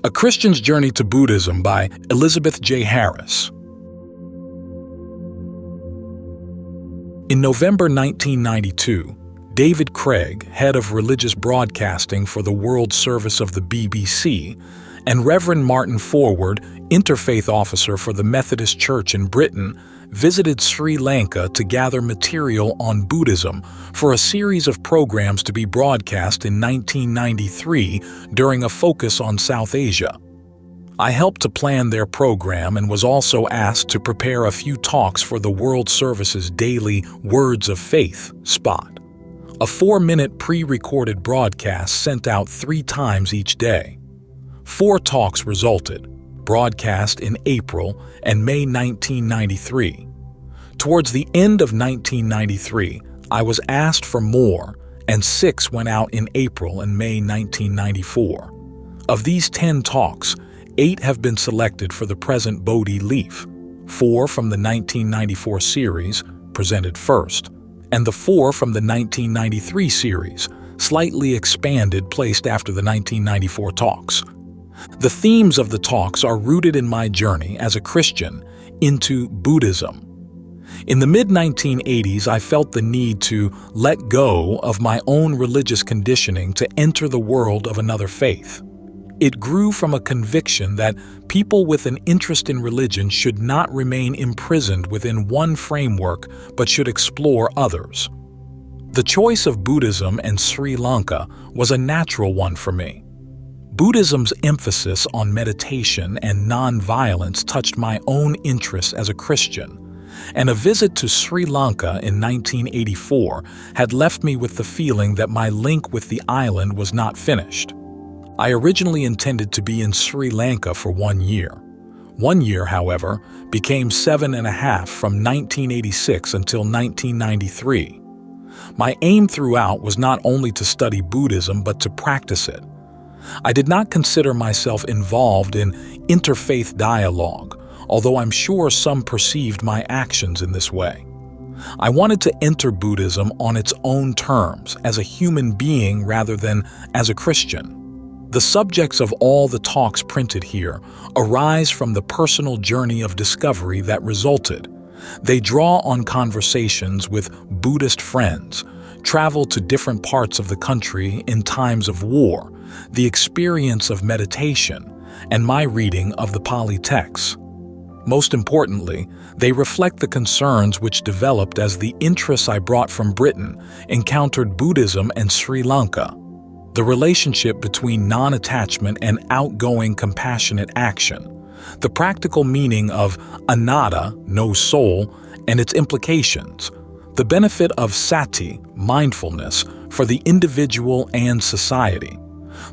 A Christian's Journey to Buddhism by Elizabeth J. Harris. In November 1992, David Craig, head of religious broadcasting for the World Service of the BBC, and Reverend Martin Forward, interfaith officer for the Methodist Church in Britain, visited Sri Lanka to gather material on Buddhism for a series of programs to be broadcast in 1993 during a focus on South Asia. I helped to plan their program and was also asked to prepare a few talks for the World Service's daily Words of Faith spot, a 4-minute pre-recorded broadcast sent out 3 times each day. 4 talks resulted, broadcast in April and May 1993. Towards the end of 1993, I was asked for more, and 6 went out in April and May 1994. Of these 10 talks, 8 have been selected for the present Bodhi Leaf, 4 from the 1994 series, presented first, and the 4 from the 1993 series, slightly expanded, placed after the 1994 talks. The themes of the talks are rooted in my journey as a Christian into Buddhism. In the mid-1980s, I felt the need to let go of my own religious conditioning to enter the world of another faith. It grew from a conviction that people with an interest in religion should not remain imprisoned within one framework but should explore others. The choice of Buddhism and Sri Lanka was a natural one for me. Buddhism's emphasis on meditation and non-violence touched my own interests as a Christian, and a visit to Sri Lanka in 1984 had left me with the feeling that my link with the island was not finished. I originally intended to be in Sri Lanka for 1 year. 1 year, however, became 7.5 from 1986 until 1993. My aim throughout was not only to study Buddhism but to practice it. I did not consider myself involved in interfaith dialogue, although I'm sure some perceived my actions in this way. I wanted to enter Buddhism on its own terms, as a human being rather than as a Christian. The subjects of all the talks printed here arise from the personal journey of discovery that resulted. They draw on conversations with Buddhist friends, travel to different parts of the country in times of war, the experience of meditation, and my reading of the Pali texts. Most importantly, they reflect the concerns which developed as the interests I brought from Britain encountered Buddhism and Sri Lanka. The relationship between non-attachment and outgoing compassionate action, the practical meaning of anatta, no soul, and its implications, the benefit of sati, mindfulness, for the individual and society,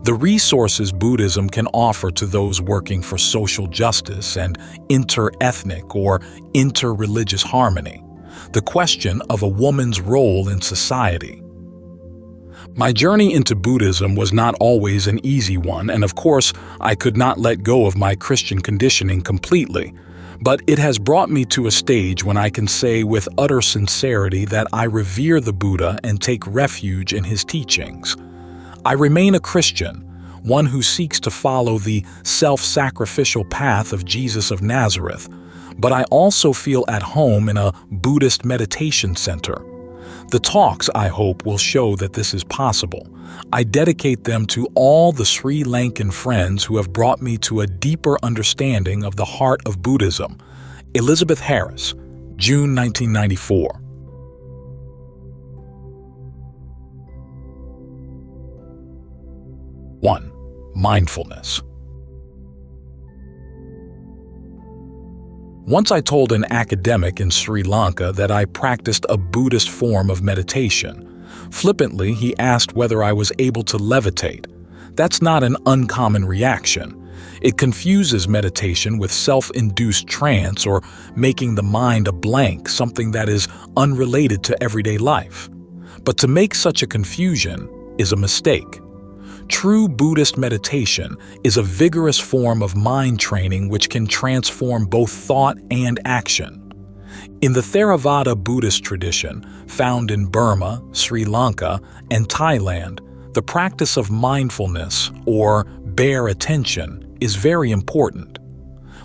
the resources Buddhism can offer to those working for social justice and inter-ethnic or inter-religious harmony, the question of a woman's role in society. My journey into Buddhism was not always an easy one, and of course, I could not let go of my Christian conditioning completely. But it has brought me to a stage when I can say with utter sincerity that I revere the Buddha and take refuge in his teachings. I remain a Christian, one who seeks to follow the self-sacrificial path of Jesus of Nazareth, but I also feel at home in a Buddhist meditation center. The talks, I hope, will show that this is possible. I dedicate them to all the Sri Lankan friends who have brought me to a deeper understanding of the heart of Buddhism. Elizabeth Harris, June 1994. 1. Mindfulness. Once I told an academic in Sri Lanka that I practiced a Buddhist form of meditation. Flippantly, he asked whether I was able to levitate. That's not an uncommon reaction. It confuses meditation with self-induced trance or making the mind a blank, something that is unrelated to everyday life. But to make such a confusion is a mistake. True Buddhist meditation is a vigorous form of mind training which can transform both thought and action. In the Theravada Buddhist tradition, found in Burma, Sri Lanka, and Thailand, the practice of mindfulness, or bare attention, is very important.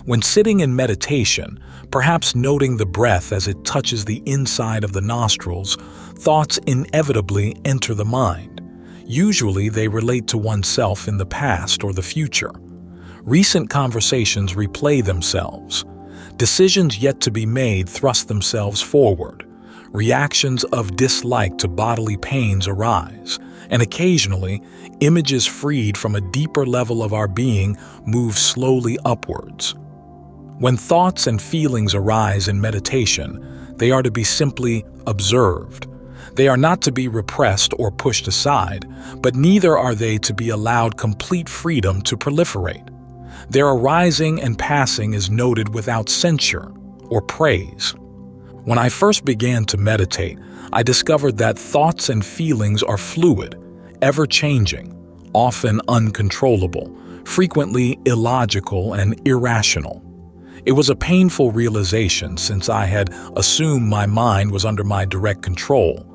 When sitting in meditation, perhaps noting the breath as it touches the inside of the nostrils, thoughts inevitably enter the mind. Usually they relate to oneself in the past or the future. Recent conversations replay themselves. Decisions yet to be made thrust themselves forward. Reactions of dislike to bodily pains arise, and occasionally, images freed from a deeper level of our being move slowly upwards. When thoughts and feelings arise in meditation, they are to be simply observed. They are not to be repressed or pushed aside, but neither are they to be allowed complete freedom to proliferate. Their arising and passing is noted without censure or praise. When I first began to meditate, I discovered that thoughts and feelings are fluid, ever-changing, often uncontrollable, frequently illogical and irrational. It was a painful realization since I had assumed my mind was under my direct control.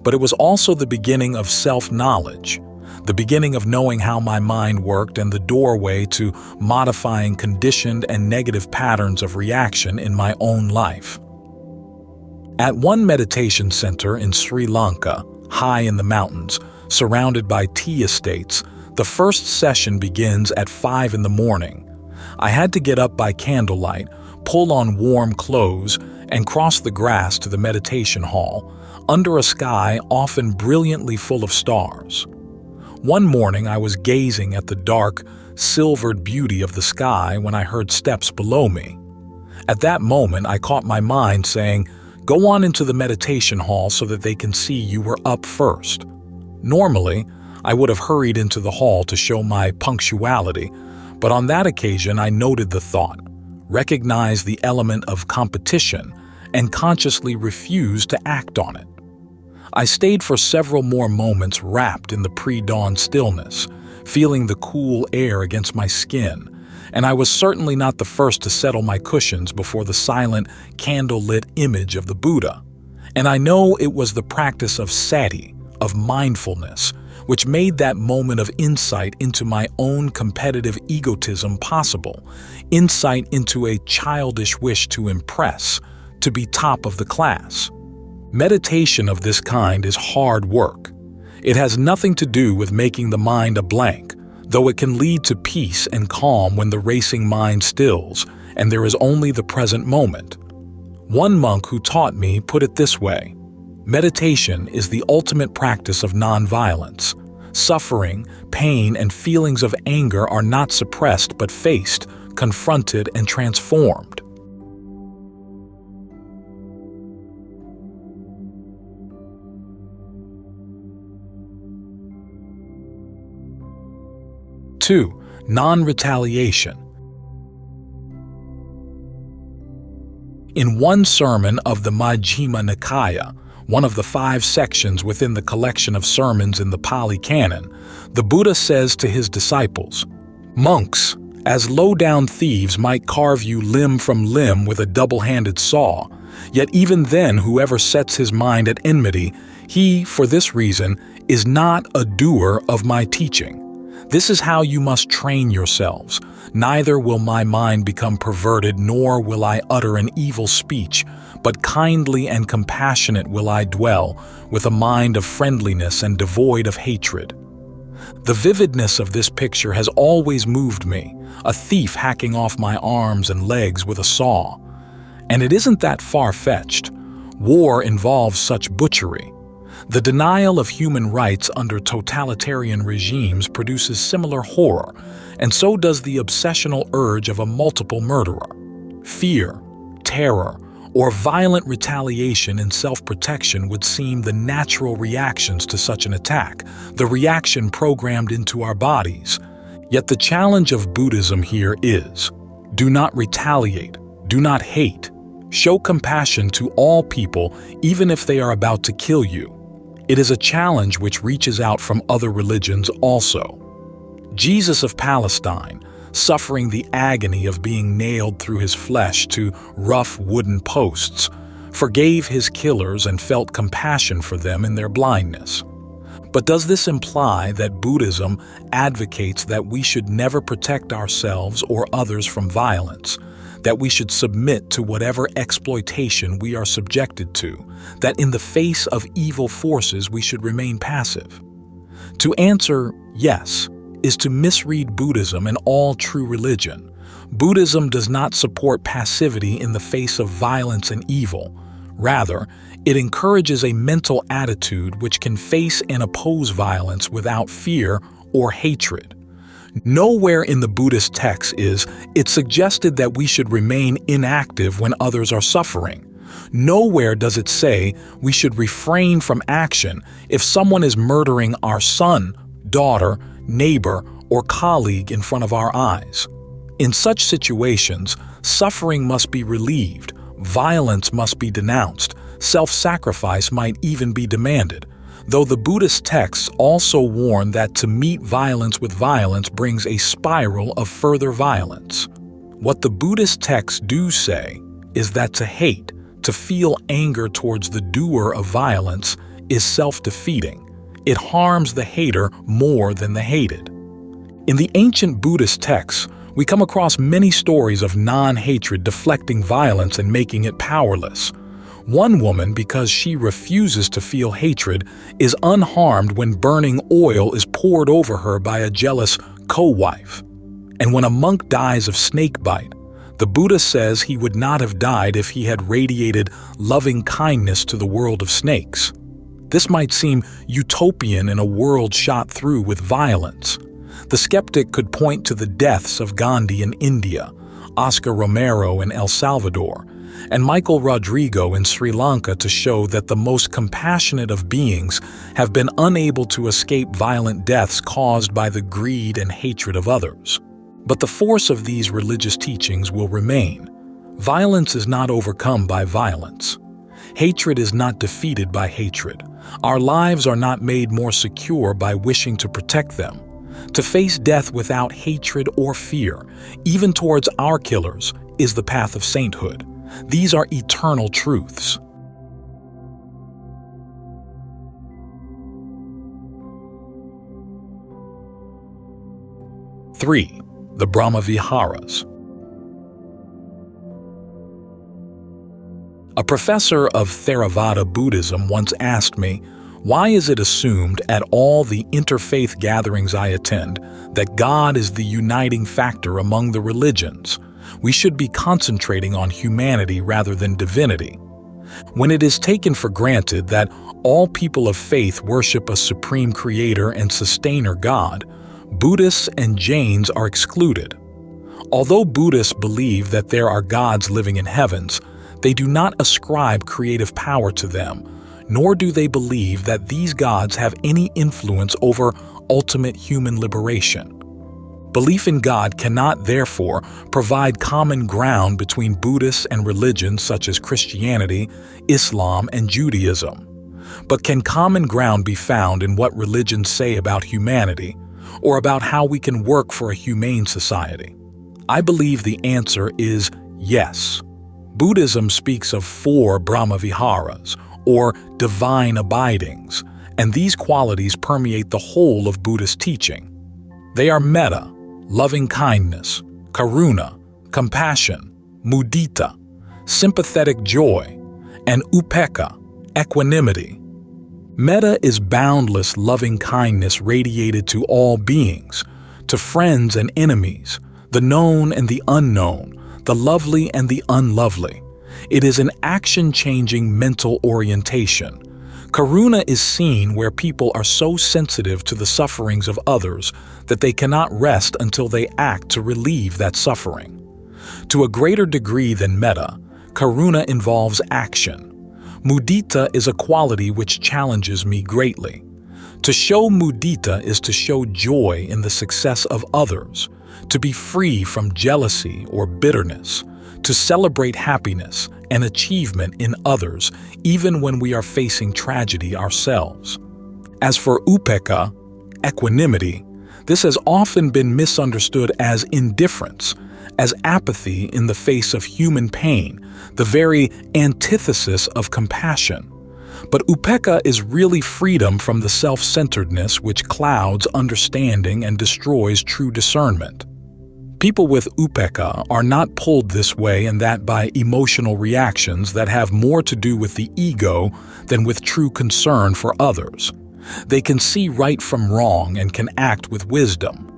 But it was also the beginning of self-knowledge, the beginning of knowing how my mind worked and the doorway to modifying conditioned and negative patterns of reaction in my own life. At one meditation center in Sri Lanka, high in the mountains, surrounded by tea estates, the first session begins at 5 in the morning. I had to get up by candlelight, pull on warm clothes, and cross the grass to the meditation hall, under a sky often brilliantly full of stars. One morning I was gazing at the dark, silvered beauty of the sky when I heard steps below me. At that moment I caught my mind saying, "Go on into the meditation hall so that they can see you were up first." Normally, I would have hurried into the hall to show my punctuality, but on that occasion I noted the thought, recognized the element of competition, and consciously refused to act on it. I stayed for several more moments wrapped in the pre-dawn stillness, feeling the cool air against my skin, and I was certainly not the first to settle my cushions before the silent, candle-lit image of the Buddha. And I know it was the practice of sati, of mindfulness, which made that moment of insight into my own competitive egotism possible, insight into a childish wish to impress, to be top of the class. Meditation of this kind is hard work. It has nothing to do with making the mind a blank, though it can lead to peace and calm when the racing mind stills and there is only the present moment. One monk who taught me put it this way: meditation is the ultimate practice of nonviolence. Suffering, pain, and feelings of anger are not suppressed but faced, confronted, and transformed. Two, non-retaliation. In one sermon of the Majjhima Nikaya, one of the 5 sections within the collection of sermons in the Pali Canon, the Buddha says to his disciples, "Monks, as low-down thieves might carve you limb from limb with a double-handed saw, yet even then whoever sets his mind at enmity, he, for this reason, is not a doer of my teaching. This is how you must train yourselves. Neither will my mind become perverted, nor will I utter an evil speech, but kindly and compassionate will I dwell, with a mind of friendliness and devoid of hatred." The vividness of this picture has always moved me, a thief hacking off my arms and legs with a saw. And it isn't that far-fetched. War involves such butchery. The denial of human rights under totalitarian regimes produces similar horror, and so does the obsessional urge of a multiple murderer. Fear, terror, or violent retaliation in self-protection would seem the natural reactions to such an attack, the reaction programmed into our bodies. Yet the challenge of Buddhism here is, do not retaliate, do not hate. Show compassion to all people, even if they are about to kill you. It is a challenge which reaches out from other religions also. Jesus of Palestine, suffering the agony of being nailed through his flesh to rough wooden posts, forgave his killers and felt compassion for them in their blindness. But does this imply that Buddhism advocates that we should never protect ourselves or others from violence, that we should submit to whatever exploitation we are subjected to, that in the face of evil forces we should remain passive? To answer yes is to misread Buddhism and all true religion. Buddhism does not support passivity in the face of violence and evil. Rather, it encourages a mental attitude which can face and oppose violence without fear or hatred. Nowhere in the Buddhist text is it suggested that we should remain inactive when others are suffering. Nowhere does it say we should refrain from action if someone is murdering our son, daughter, neighbor, or colleague in front of our eyes. In such situations, suffering must be relieved, violence must be denounced, self-sacrifice might even be demanded, though the Buddhist texts also warn that to meet violence with violence brings a spiral of further violence. What the Buddhist texts do say is that to hate, to feel anger towards the doer of violence, is self-defeating. It harms the hater more than the hated. In the ancient Buddhist texts, we come across many stories of non-hatred deflecting violence and making it powerless. One woman, because she refuses to feel hatred, is unharmed when burning oil is poured over her by a jealous co-wife. And when a monk dies of snake bite, the Buddha says he would not have died if he had radiated loving kindness to the world of snakes. This might seem utopian in a world shot through with violence. The skeptic could point to the deaths of Gandhi in India, Oscar Romero in El Salvador, and Michael Rodrigo in Sri Lanka to show that the most compassionate of beings have been unable to escape violent deaths caused by the greed and hatred of others. But the force of these religious teachings will remain. Violence is not overcome by violence. Hatred is not defeated by hatred. Our lives are not made more secure by wishing to protect them. To face death without hatred or fear, even towards our killers, is the path of sainthood. These are eternal truths. Three, the Brahmaviharas. A professor of Theravada Buddhism once asked me, why is it assumed at all the interfaith gatherings I attend that God is the uniting factor among the religions? We should be concentrating on humanity rather than divinity. When it is taken for granted that all people of faith worship a supreme creator and sustainer God, Buddhists and Jains are excluded. Although Buddhists believe that there are gods living in heavens, they do not ascribe creative power to them, nor do they believe that these gods have any influence over ultimate human liberation. Belief in God cannot, therefore, provide common ground between Buddhists and religions such as Christianity, Islam, and Judaism. But can common ground be found in what religions say about humanity, or about how we can work for a humane society? I believe the answer is yes. Buddhism speaks of 4 Brahmaviharas, or divine abidings, and these qualities permeate the whole of Buddhist teaching. They are metta, loving kindness, karuna, compassion, mudita, sympathetic joy, and upekkha, equanimity. Metta is boundless loving kindness radiated to all beings, to friends and enemies, the known and the unknown, the lovely and the unlovely. It is an action-changing mental orientation. Karuna is seen where people are so sensitive to the sufferings of others that they cannot rest until they act to relieve that suffering. To a greater degree than metta, karuna involves action. Mudita is a quality which challenges me greatly. To show mudita is to show joy in the success of others, to be free from jealousy or bitterness, to celebrate happiness and achievement in others even when we are facing tragedy ourselves. As for upekkha, equanimity, this has often been misunderstood as indifference, as apathy in the face of human pain, the very antithesis of compassion. But upekkha is really freedom from the self-centeredness which clouds understanding and destroys true discernment. People with upekkha are not pulled this way and that by emotional reactions that have more to do with the ego than with true concern for others. They can see right from wrong and can act with wisdom.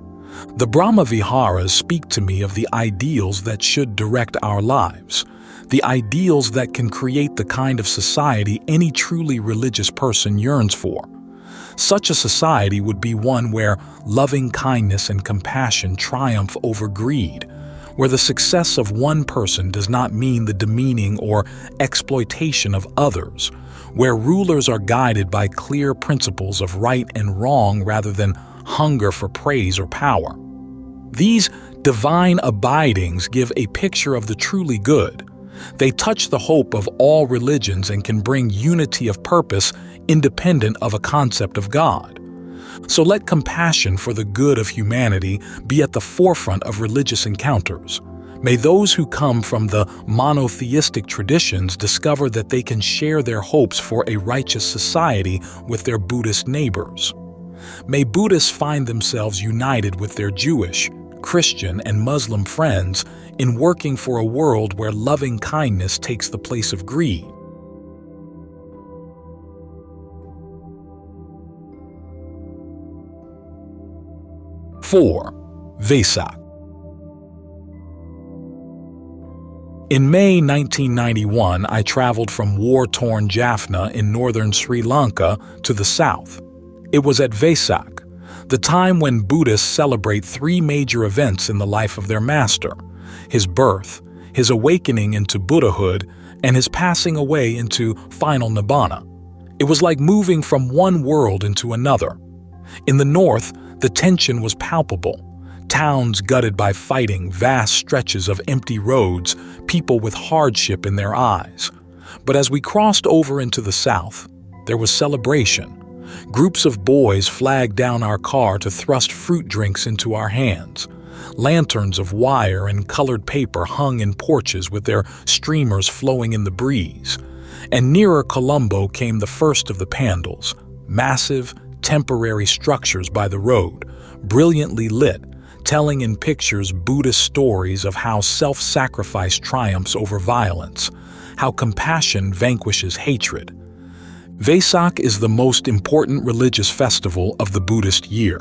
The Brahma Viharas speak to me of the ideals that should direct our lives, the ideals that can create the kind of society any truly religious person yearns for. Such a society would be one where loving kindness and compassion triumph over greed, where the success of one person does not mean the demeaning or exploitation of others, where rulers are guided by clear principles of right and wrong rather than hunger for praise or power. These divine abidings give a picture of the truly good. They touch the hope of all religions and can bring unity of purpose independent of a concept of God. So let compassion for the good of humanity be at the forefront of religious encounters. May those who come from the monotheistic traditions discover that they can share their hopes for a righteous society with their Buddhist neighbors. May Buddhists find themselves united with their Jewish, Christian, and Muslim friends in working for a world where loving kindness takes the place of greed. Four, Vesak. In May 1991, I traveled from war-torn Jaffna in northern Sri Lanka to the south. It was at Vesak, the time when Buddhists celebrate three major events in the life of their master: his birth, his awakening into Buddhahood, and his passing away into final Nibbana. It was like moving from one world into another. In the north, the tension was palpable. Towns gutted by fighting, vast stretches of empty roads, people with hardship in their eyes. But as we crossed over into the south, there was celebration. Groups of boys flagged down our car to thrust fruit drinks into our hands. Lanterns of wire and colored paper hung in porches with their streamers flowing in the breeze. And nearer Colombo came the first of the pandals, massive, temporary structures by the road, brilliantly lit, telling in pictures Buddhist stories of how self-sacrifice triumphs over violence, how compassion vanquishes hatred. Vesak is the most important religious festival of the Buddhist year.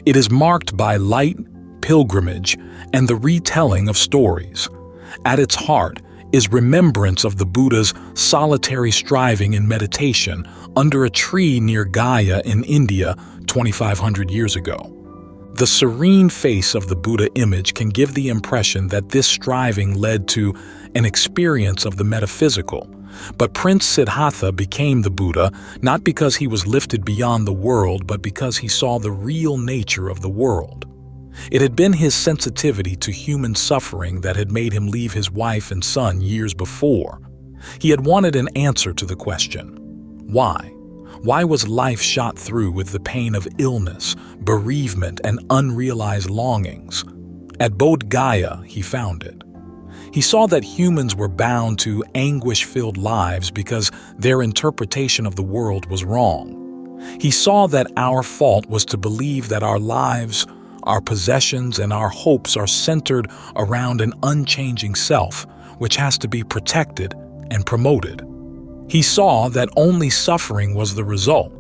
It is marked by light, pilgrimage, and the retelling of stories. At its heart is remembrance of the Buddha's solitary striving in meditation under a tree near Gaya in India 2,500 years ago. The serene face of the Buddha image can give the impression that this striving led to an experience of the metaphysical. But Prince Siddhartha became the Buddha not because he was lifted beyond the world, but because he saw the real nature of the world. It had been his sensitivity to human suffering that had made him leave his wife and son years before. He had wanted an answer to the question, why? Why was life shot through with the pain of illness, bereavement, and unrealized longings? At Bodh Gaya, he found it. He saw that humans were bound to anguish-filled lives because their interpretation of the world was wrong. He saw that our fault was to believe that our lives, our possessions, and our hopes are centered around an unchanging self, which has to be protected and promoted. He saw that only suffering was the result,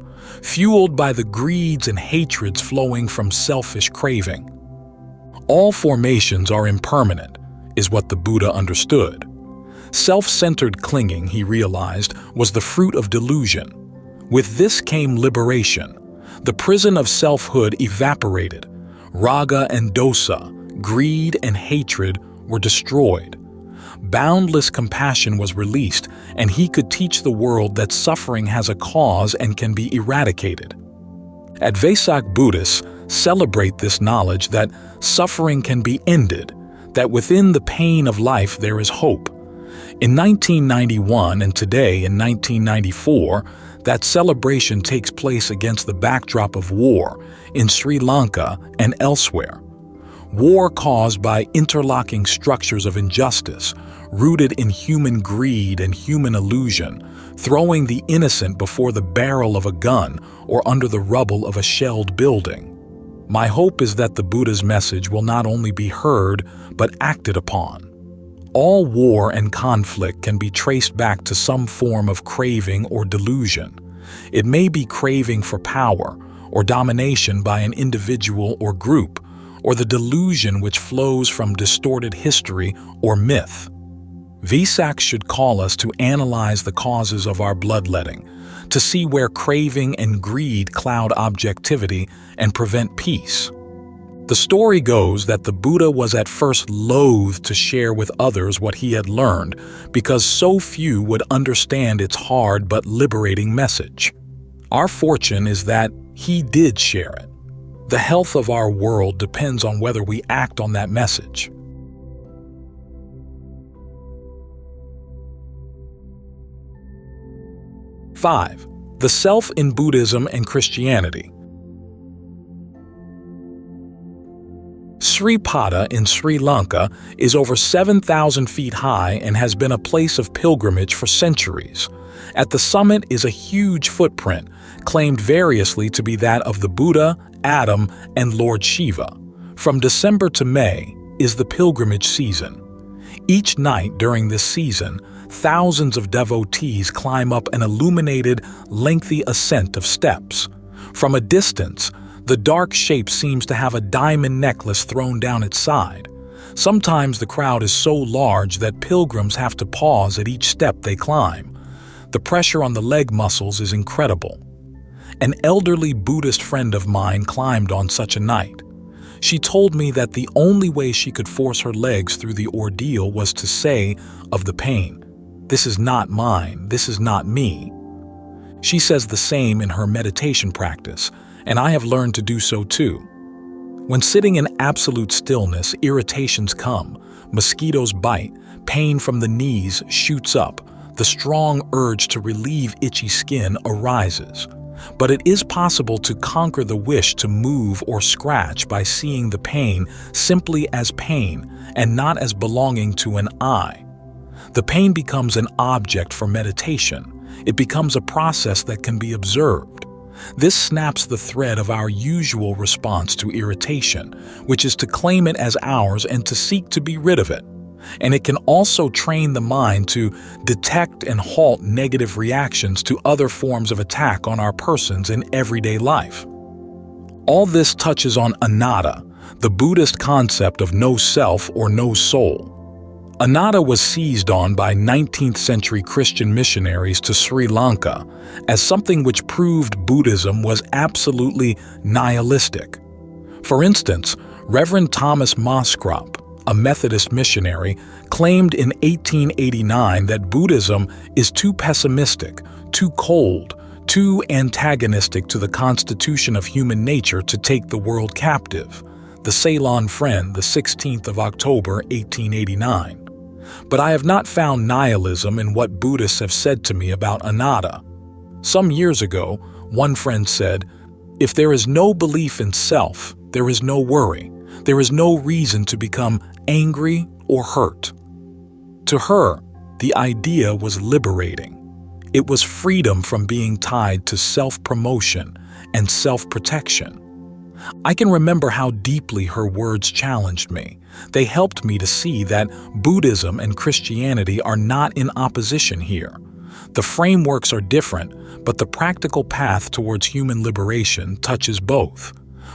fueled by the greeds and hatreds flowing from selfish craving. All formations are impermanent, is what the Buddha understood. Self-centered clinging, he realized, was the fruit of delusion. With this came liberation. The prison of selfhood evaporated. Raga and dosa, greed and hatred, were destroyed. Boundless compassion was released, and he could teach the world that suffering has a cause and can be eradicated. At Vesak, Buddhists celebrate this knowledge that suffering can be ended, that within the pain of life there is hope. In 1991 and today in 1994, that celebration takes place against the backdrop of war in Sri Lanka and elsewhere. War caused by interlocking structures of injustice, rooted in human greed and human illusion, throwing the innocent before the barrel of a gun or under the rubble of a shelled building. My hope is that the Buddha's message will not only be heard, but acted upon. All war and conflict can be traced back to some form of craving or delusion. It may be craving for power, or domination by an individual or group, or the delusion which flows from distorted history or myth. Vesak should call us to analyze the causes of our bloodletting, to see where craving and greed cloud objectivity and prevent peace. The story goes that the Buddha was at first loath to share with others what he had learned because so few would understand its hard but liberating message. Our fortune is that he did share it. The health of our world depends on whether we act on that message. Five, the self in Buddhism and Christianity. Sri Pada in Sri Lanka is over 7,000 feet high and has been a place of pilgrimage for centuries. At the summit is a huge footprint, claimed variously to be that of the Buddha, Adam, and Lord Shiva. From December to May is the pilgrimage season. Each night during this season, thousands of devotees climb up an illuminated, lengthy ascent of steps. From a distance, the dark shape seems to have a diamond necklace thrown down its side. Sometimes the crowd is so large that pilgrims have to pause at each step they climb. The pressure on the leg muscles is incredible. An elderly Buddhist friend of mine climbed on such a night. She told me that the only way she could force her legs through the ordeal was to say of the pain, "This is not mine, this is not me." She says the same in her meditation practice, and I have learned to do so too. When sitting in absolute stillness, irritations come, mosquitoes bite, pain from the knees shoots up, the strong urge to relieve itchy skin arises. But it is possible to conquer the wish to move or scratch by seeing the pain simply as pain and not as belonging to an I. The pain becomes an object for meditation. It becomes a process that can be observed. This snaps the thread of our usual response to irritation, which is to claim it as ours and to seek to be rid of it. And it can also train the mind to detect and halt negative reactions to other forms of attack on our persons in everyday life. All this touches on anatta, the Buddhist concept of no self or no soul. Anatta was seized on by 19th century Christian missionaries to Sri Lanka as something which proved Buddhism was absolutely nihilistic. For instance, Reverend Thomas Moskrop, a Methodist missionary, claimed in 1889 that Buddhism is too pessimistic, too cold, too antagonistic to the constitution of human nature to take the world captive. The Ceylon Friend, the 16th of October, 1889. But I have not found nihilism in what Buddhists have said to me about anatta. Some years ago, one friend said, "If there is no belief in self, there is no worry. There is no reason to become angry or hurt." To her, the idea was liberating. It was freedom from being tied to self-promotion and self-protection. I can remember how deeply her words challenged me. They helped me to see that Buddhism and Christianity are not in opposition here. The frameworks are different, but the practical path towards human liberation touches both.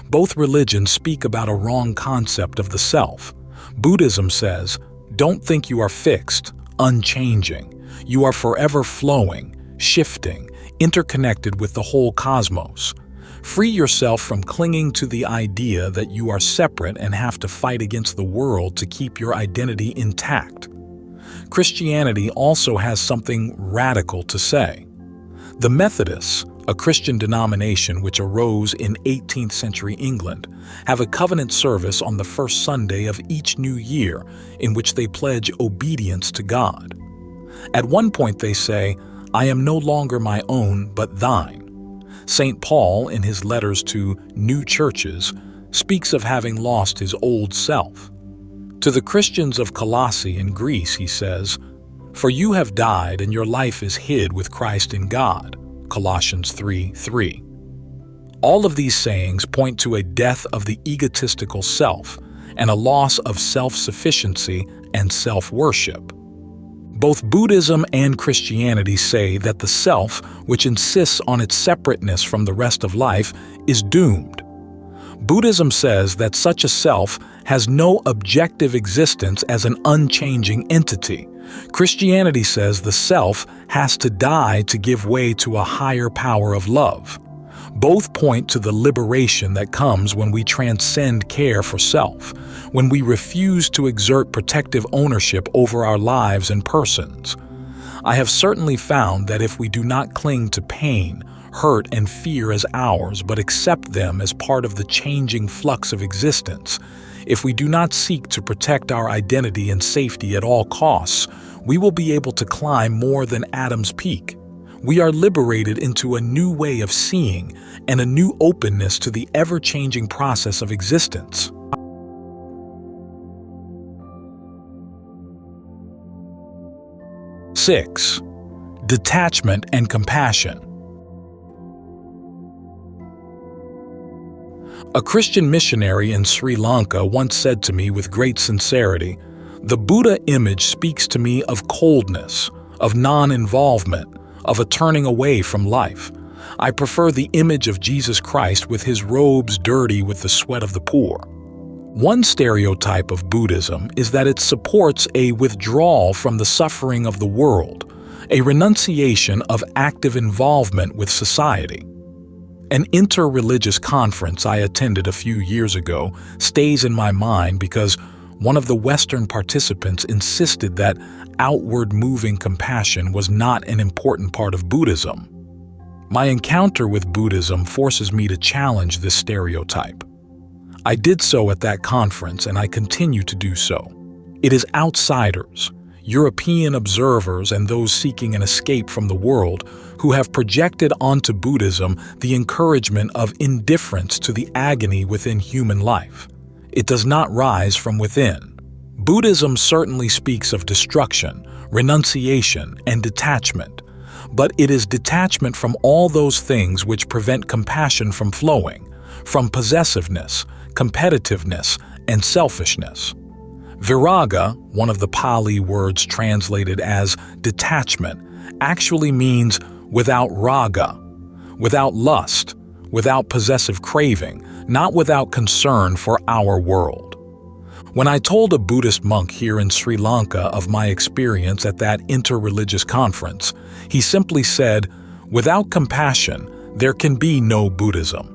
Both religions speak about a wrong concept of the self. Buddhism says, "Don't think you are fixed, unchanging. You are forever flowing, shifting, interconnected with the whole cosmos. Free yourself from clinging to the idea that you are separate and have to fight against the world to keep your identity intact." Christianity also has something radical to say. The Methodists, a Christian denomination which arose in 18th century England, have a covenant service on the first Sunday of each new year in which they pledge obedience to God. At one point they say, "I am no longer my own, but thine." St. Paul, in his letters to new churches, speaks of having lost his old self. To the Christians of Colossae in Greece, he says, "For you have died, and your life is hid with Christ in God." Colossians 3:3. All of these sayings point to a death of the egotistical self and a loss of self-sufficiency and self-worship. Both Buddhism and Christianity say that the self, which insists on its separateness from the rest of life, is doomed. Buddhism says that such a self has no objective existence as an unchanging entity. Christianity says the self has to die to give way to a higher power of love. Both point to the liberation that comes when we transcend care for self, when we refuse to exert protective ownership over our lives and persons. I have certainly found that if we do not cling to pain, hurt, and fear as ours, but accept them as part of the changing flux of existence, if we do not seek to protect our identity and safety at all costs, we will be able to climb more than Adam's peak. We are liberated into a new way of seeing and a new openness to the ever-changing process of existence. Six, detachment and compassion. A Christian missionary in Sri Lanka once said to me with great sincerity, "The Buddha image speaks to me of coldness, of non-involvement, of a turning away from life. I prefer the image of Jesus Christ with his robes dirty with the sweat of the poor." One stereotype of Buddhism is that it supports a withdrawal from the suffering of the world, a renunciation of active involvement with society. An inter-religious conference I attended a few years ago stays in my mind because one of the Western participants insisted that outward-moving compassion was not an important part of Buddhism. My encounter with Buddhism forces me to challenge this stereotype. I did so at that conference, and I continue to do so. It is outsiders, European observers, and those seeking an escape from the world who have projected onto Buddhism the encouragement of indifference to the agony within human life. It does not rise from within. Buddhism certainly speaks of destruction, renunciation, and detachment, but it is detachment from all those things which prevent compassion from flowing, from possessiveness, competitiveness, and selfishness. Viraga, one of the Pali words translated as detachment, actually means without raga, without lust, without possessive craving, not without concern for our world. When I told a Buddhist monk here in Sri Lanka of my experience at that interreligious conference, he simply said, "Without compassion, there can be no Buddhism."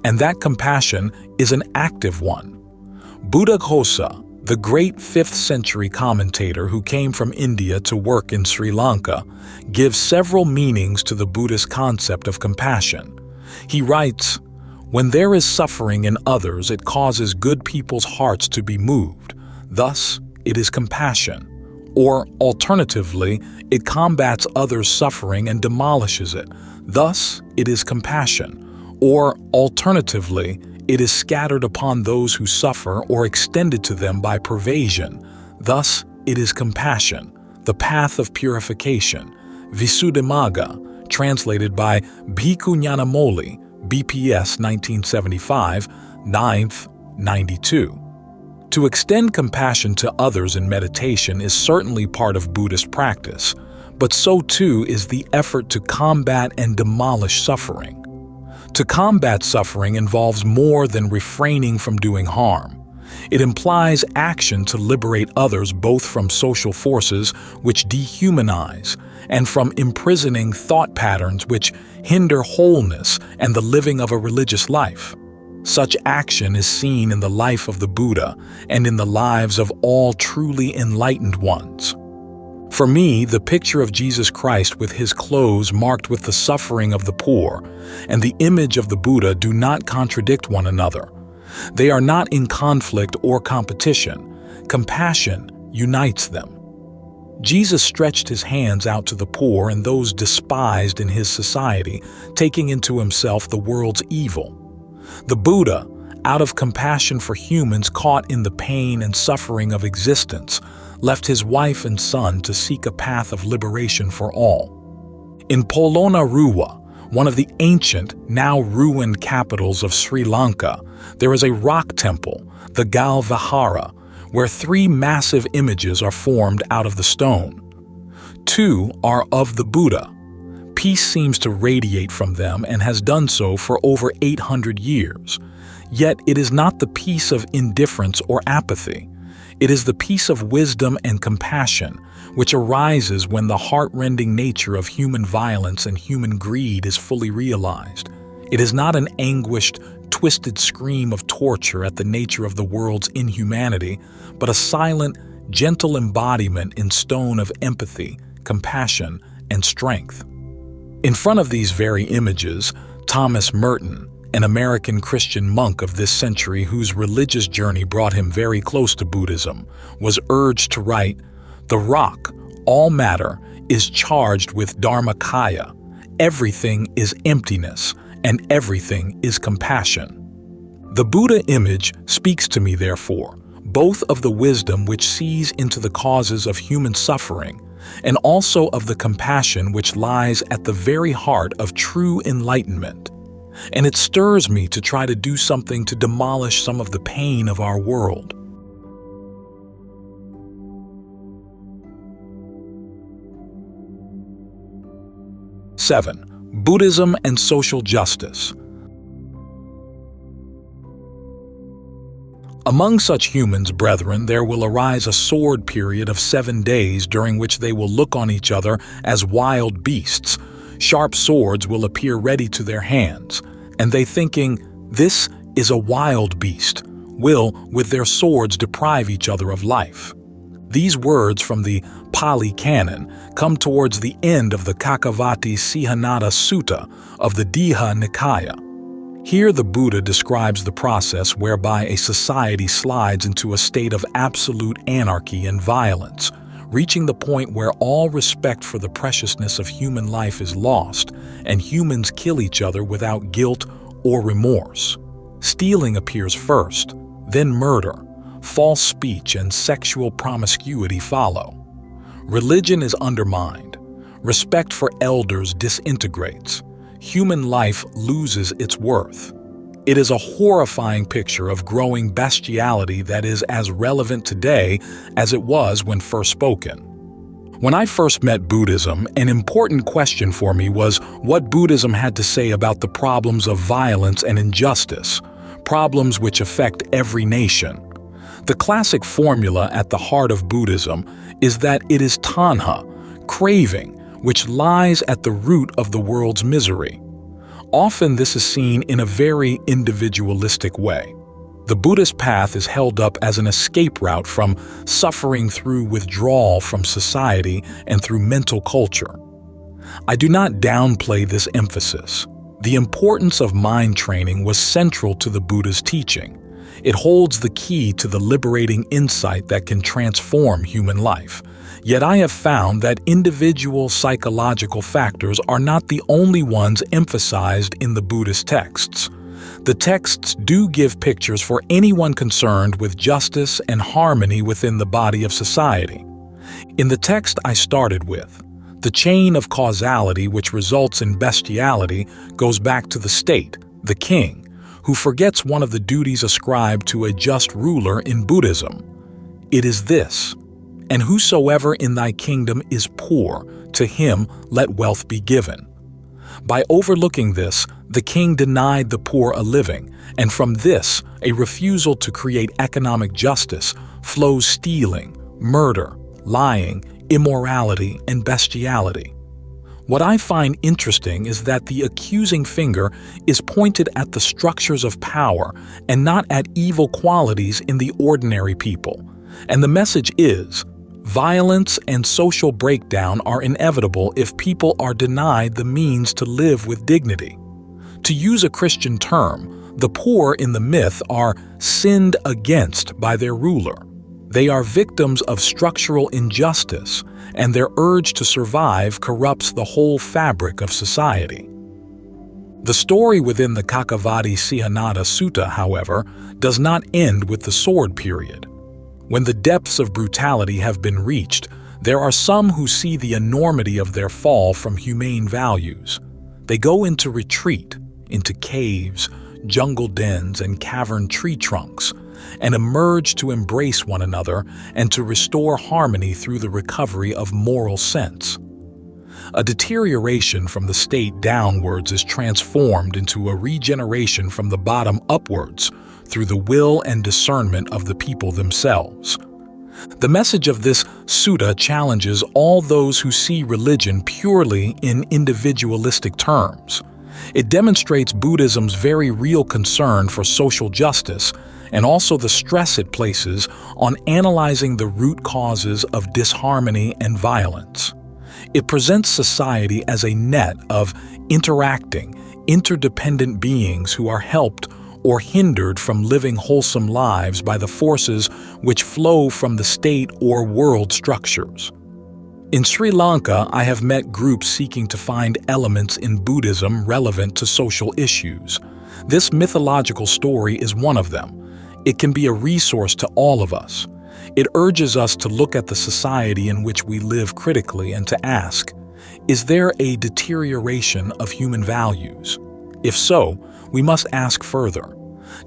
And that compassion is an active one. Buddhaghosa, the great 5th century commentator who came from India to work in Sri Lanka, gives several meanings to the Buddhist concept of compassion. He writes, "When there is suffering in others, it causes good people's hearts to be moved. Thus, it is compassion." Or, alternatively, it combats others' suffering and demolishes it. Thus, it is compassion. Or, alternatively, it is scattered upon those who suffer or extended to them by pervasion. Thus, it is compassion, the path of purification. Visuddhimagga, translated by Bhikkhu Nyanamoli, BPS 1975, 9th, 92. To extend compassion to others in meditation is certainly part of Buddhist practice, but so too is the effort to combat and demolish suffering. To combat suffering involves more than refraining from doing harm. It implies action to liberate others both from social forces which dehumanize and from imprisoning thought patterns which hinder wholeness and the living of a religious life. Such action is seen in the life of the Buddha and in the lives of all truly enlightened ones. For me, the picture of Jesus Christ with his clothes marked with the suffering of the poor and the image of the Buddha do not contradict one another. They are not in conflict or competition. Compassion unites them. Jesus stretched his hands out to the poor and those despised in his society, taking into himself the world's evil. The Buddha, out of compassion for humans caught in the pain and suffering of existence, left his wife and son to seek a path of liberation for all. In Polonnaruwa, one of the ancient, now ruined capitals of Sri Lanka, there is a rock temple, the Gal Vihara, where 3 massive images are formed out of the stone. 2 are of the Buddha. Peace seems to radiate from them and has done so for over 800 years. Yet it is not the peace of indifference or apathy. It is the peace of wisdom and compassion, which arises when the heart-rending nature of human violence and human greed is fully realized. It is not an anguished, twisted scream of torture at the nature of the world's inhumanity, but a silent, gentle embodiment in stone of empathy, compassion, and strength. In front of these very images, Thomas Merton, an American Christian monk of this century whose religious journey brought him very close to Buddhism, was urged to write, "The rock, all matter, is charged with Dharmakaya. Everything is emptiness, and everything is compassion." The Buddha image speaks to me, therefore, both of the wisdom which sees into the causes of human suffering, and also of the compassion which lies at the very heart of true enlightenment. And it stirs me to try to do something to demolish some of the pain of our world. Seven, Buddhism and social justice. Among such humans, brethren, there will arise a sword period of 7 days during which they will look on each other as wild beasts. Sharp swords will appear ready to their hands, and they thinking, "This is a wild beast," will, with their swords, deprive each other of life. These words from the Pali Canon come towards the end of the Kakavati Sihanada Sutta of the Diha Nikaya. Here the Buddha describes the process whereby a society slides into a state of absolute anarchy and violence, reaching the point where all respect for the preciousness of human life is lost, and humans kill each other without guilt or remorse. Stealing appears first, then murder, false speech and sexual promiscuity follow. Religion is undermined. Respect for elders disintegrates. Human life loses its worth. It is a horrifying picture of growing bestiality that is as relevant today as it was when first spoken. When I first met Buddhism, an important question for me was what Buddhism had to say about the problems of violence and injustice, problems which affect every nation. The classic formula at the heart of Buddhism is that it is tanha, craving, which lies at the root of the world's misery. Often this is seen in a very individualistic way. The Buddhist path is held up as an escape route from suffering through withdrawal from society and through mental culture. I do not downplay this emphasis. The importance of mind training was central to the Buddha's teaching. It holds the key to the liberating insight that can transform human life. Yet I have found that individual psychological factors are not the only ones emphasized in the Buddhist texts. The texts do give pictures for anyone concerned with justice and harmony within the body of society. In the text I started with, the chain of causality which results in bestiality goes back to the state, the king, who forgets one of the duties ascribed to a just ruler in Buddhism. It is this: "And whosoever in thy kingdom is poor, to him let wealth be given." By overlooking this, the king denied the poor a living, and from this, a refusal to create economic justice, flows stealing, murder, lying, immorality, and bestiality. What I find interesting is that the accusing finger is pointed at the structures of power and not at evil qualities in the ordinary people. And the message is, violence and social breakdown are inevitable if people are denied the means to live with dignity. To use a Christian term, the poor in the myth are sinned against by their ruler. They are victims of structural injustice, and their urge to survive corrupts the whole fabric of society. The story within the Cakkavatti Sihanada Sutta, however, does not end with the sword period. When the depths of brutality have been reached, there are some who see the enormity of their fall from humane values. They go into retreat, into caves, jungle dens, and cavern tree trunks, and emerge to embrace one another and to restore harmony through the recovery of moral sense. A deterioration from the state downwards is transformed into a regeneration from the bottom upwards through the will and discernment of the people themselves. The message of this sutta challenges all those who see religion purely in individualistic terms. It demonstrates Buddhism's very real concern for social justice and also the stress it places on analyzing the root causes of disharmony and violence. It presents society as a net of interacting, interdependent beings who are helped or hindered from living wholesome lives by the forces which flow from the state or world structures. In Sri Lanka, I have met groups seeking to find elements in Buddhism relevant to social issues. This mythological story is one of them. It can be a resource to all of us. It urges us to look at the society in which we live critically and to ask, is there a deterioration of human values? If so, we must ask further.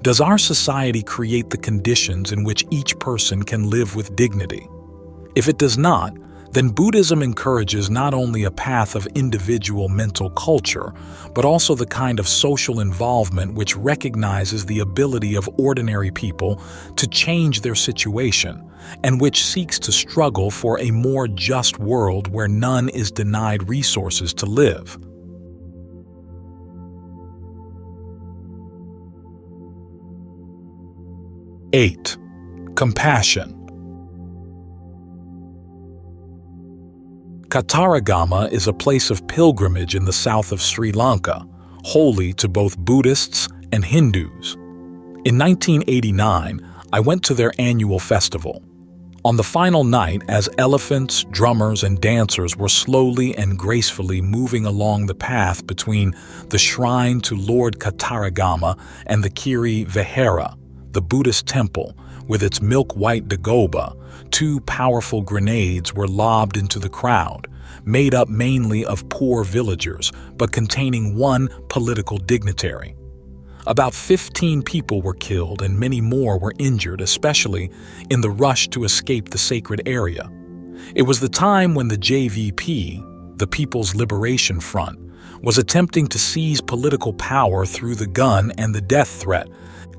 Does our society create the conditions in which each person can live with dignity? If it does not, then Buddhism encourages not only a path of individual mental culture, but also the kind of social involvement which recognizes the ability of ordinary people to change their situation, and which seeks to struggle for a more just world where none is denied resources to live. Eight, compassion. Kattaragama is a place of pilgrimage in the south of Sri Lanka, holy to both Buddhists and Hindus. In 1989, I went to their annual festival. On the final night, as elephants, drummers, and dancers were slowly and gracefully moving along the path between the shrine to Lord Kattaragama and the Kiri Vihara, the Buddhist temple, with its milk-white dagoba, two powerful grenades were lobbed into the crowd, made up mainly of poor villagers, but containing one political dignitary. About 15 people were killed and many more were injured, especially in the rush to escape the sacred area. It was the time when the JVP, the People's Liberation Front, was attempting to seize political power through the gun and the death threat.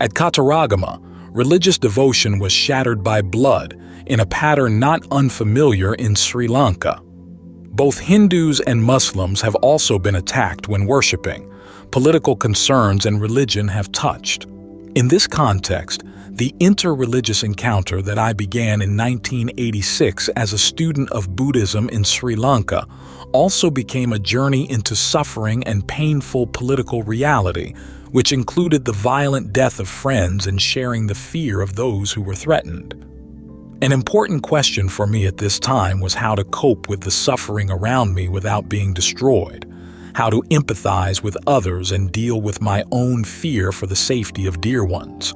At Kattaragama, religious devotion was shattered by blood in a pattern not unfamiliar in Sri Lanka. Both Hindus and Muslims have also been attacked when worshipping. Political concerns and religion have touched. In this context, the interreligious encounter that I began in 1986 as a student of Buddhism in Sri Lanka also became a journey into suffering and painful political reality, which included the violent death of friends and sharing the fear of those who were threatened. An important question for me at this time was how to cope with the suffering around me without being destroyed, how to empathize with others and deal with my own fear for the safety of dear ones.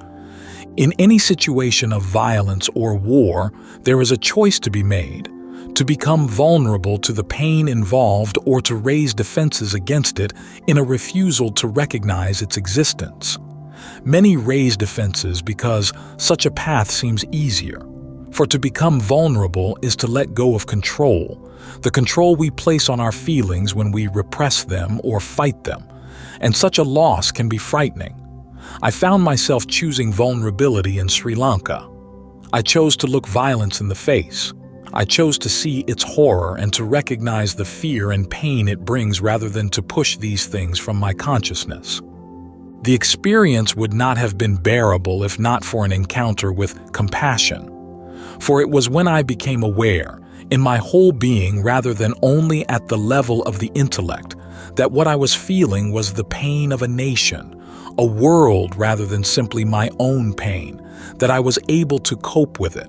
In any situation of violence or war, there is a choice to be made: to become vulnerable to the pain involved or to raise defenses against it in a refusal to recognize its existence. Many raise defenses because such a path seems easier. For to become vulnerable is to let go of control, the control we place on our feelings when we repress them or fight them, and such a loss can be frightening. I found myself choosing vulnerability in Sri Lanka. I chose to look violence in the face. I chose to see its horror and to recognize the fear and pain it brings rather than to push these things from my consciousness. The experience would not have been bearable if not for an encounter with compassion. For it was when I became aware, in my whole being rather than only at the level of the intellect, that what I was feeling was the pain of a nation, a world rather than simply my own pain, that I was able to cope with it.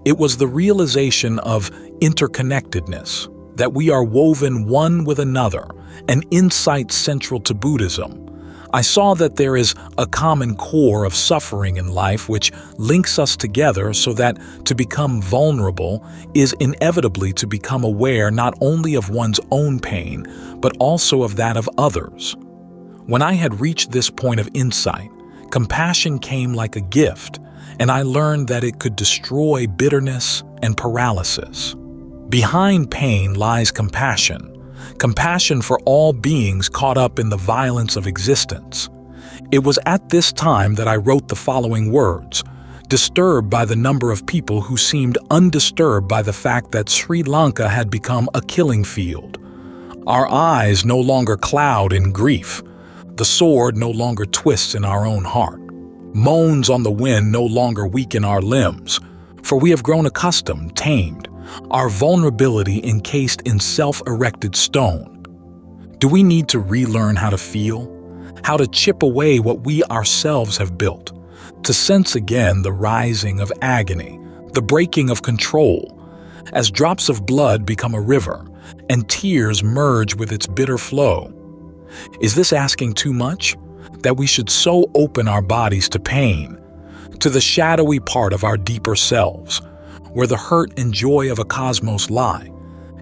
It was the realization of interconnectedness, that we are woven one with another, an insight central to Buddhism. I saw that there is a common core of suffering in life which links us together so that to become vulnerable is inevitably to become aware not only of one's own pain, but also of that of others. When I had reached this point of insight, compassion came like a gift, and I learned that it could destroy bitterness and paralysis. Behind pain lies compassion. Compassion for all beings caught up in the violence of existence. It was at this time that I wrote the following words, disturbed by the number of people who seemed undisturbed by the fact that Sri Lanka had become a killing field. Our eyes no longer cloud in grief. The sword no longer twists in our own heart. Moans on the wind no longer weaken our limbs, for we have grown accustomed, tamed, our vulnerability encased in self-erected stone. Do we need to relearn how to feel? How to chip away what we ourselves have built? To sense again the rising of agony, the breaking of control, as drops of blood become a river and tears merge with its bitter flow? Is this asking too much? That we should so open our bodies to pain, to the shadowy part of our deeper selves, where the hurt and joy of a cosmos lie,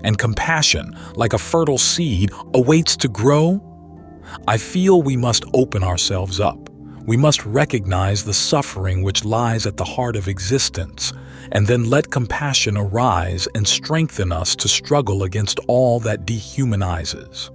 and compassion, like a fertile seed, awaits to grow? I feel we must open ourselves up. We must recognize the suffering which lies at the heart of existence, and then let compassion arise and strengthen us to struggle against all that dehumanizes.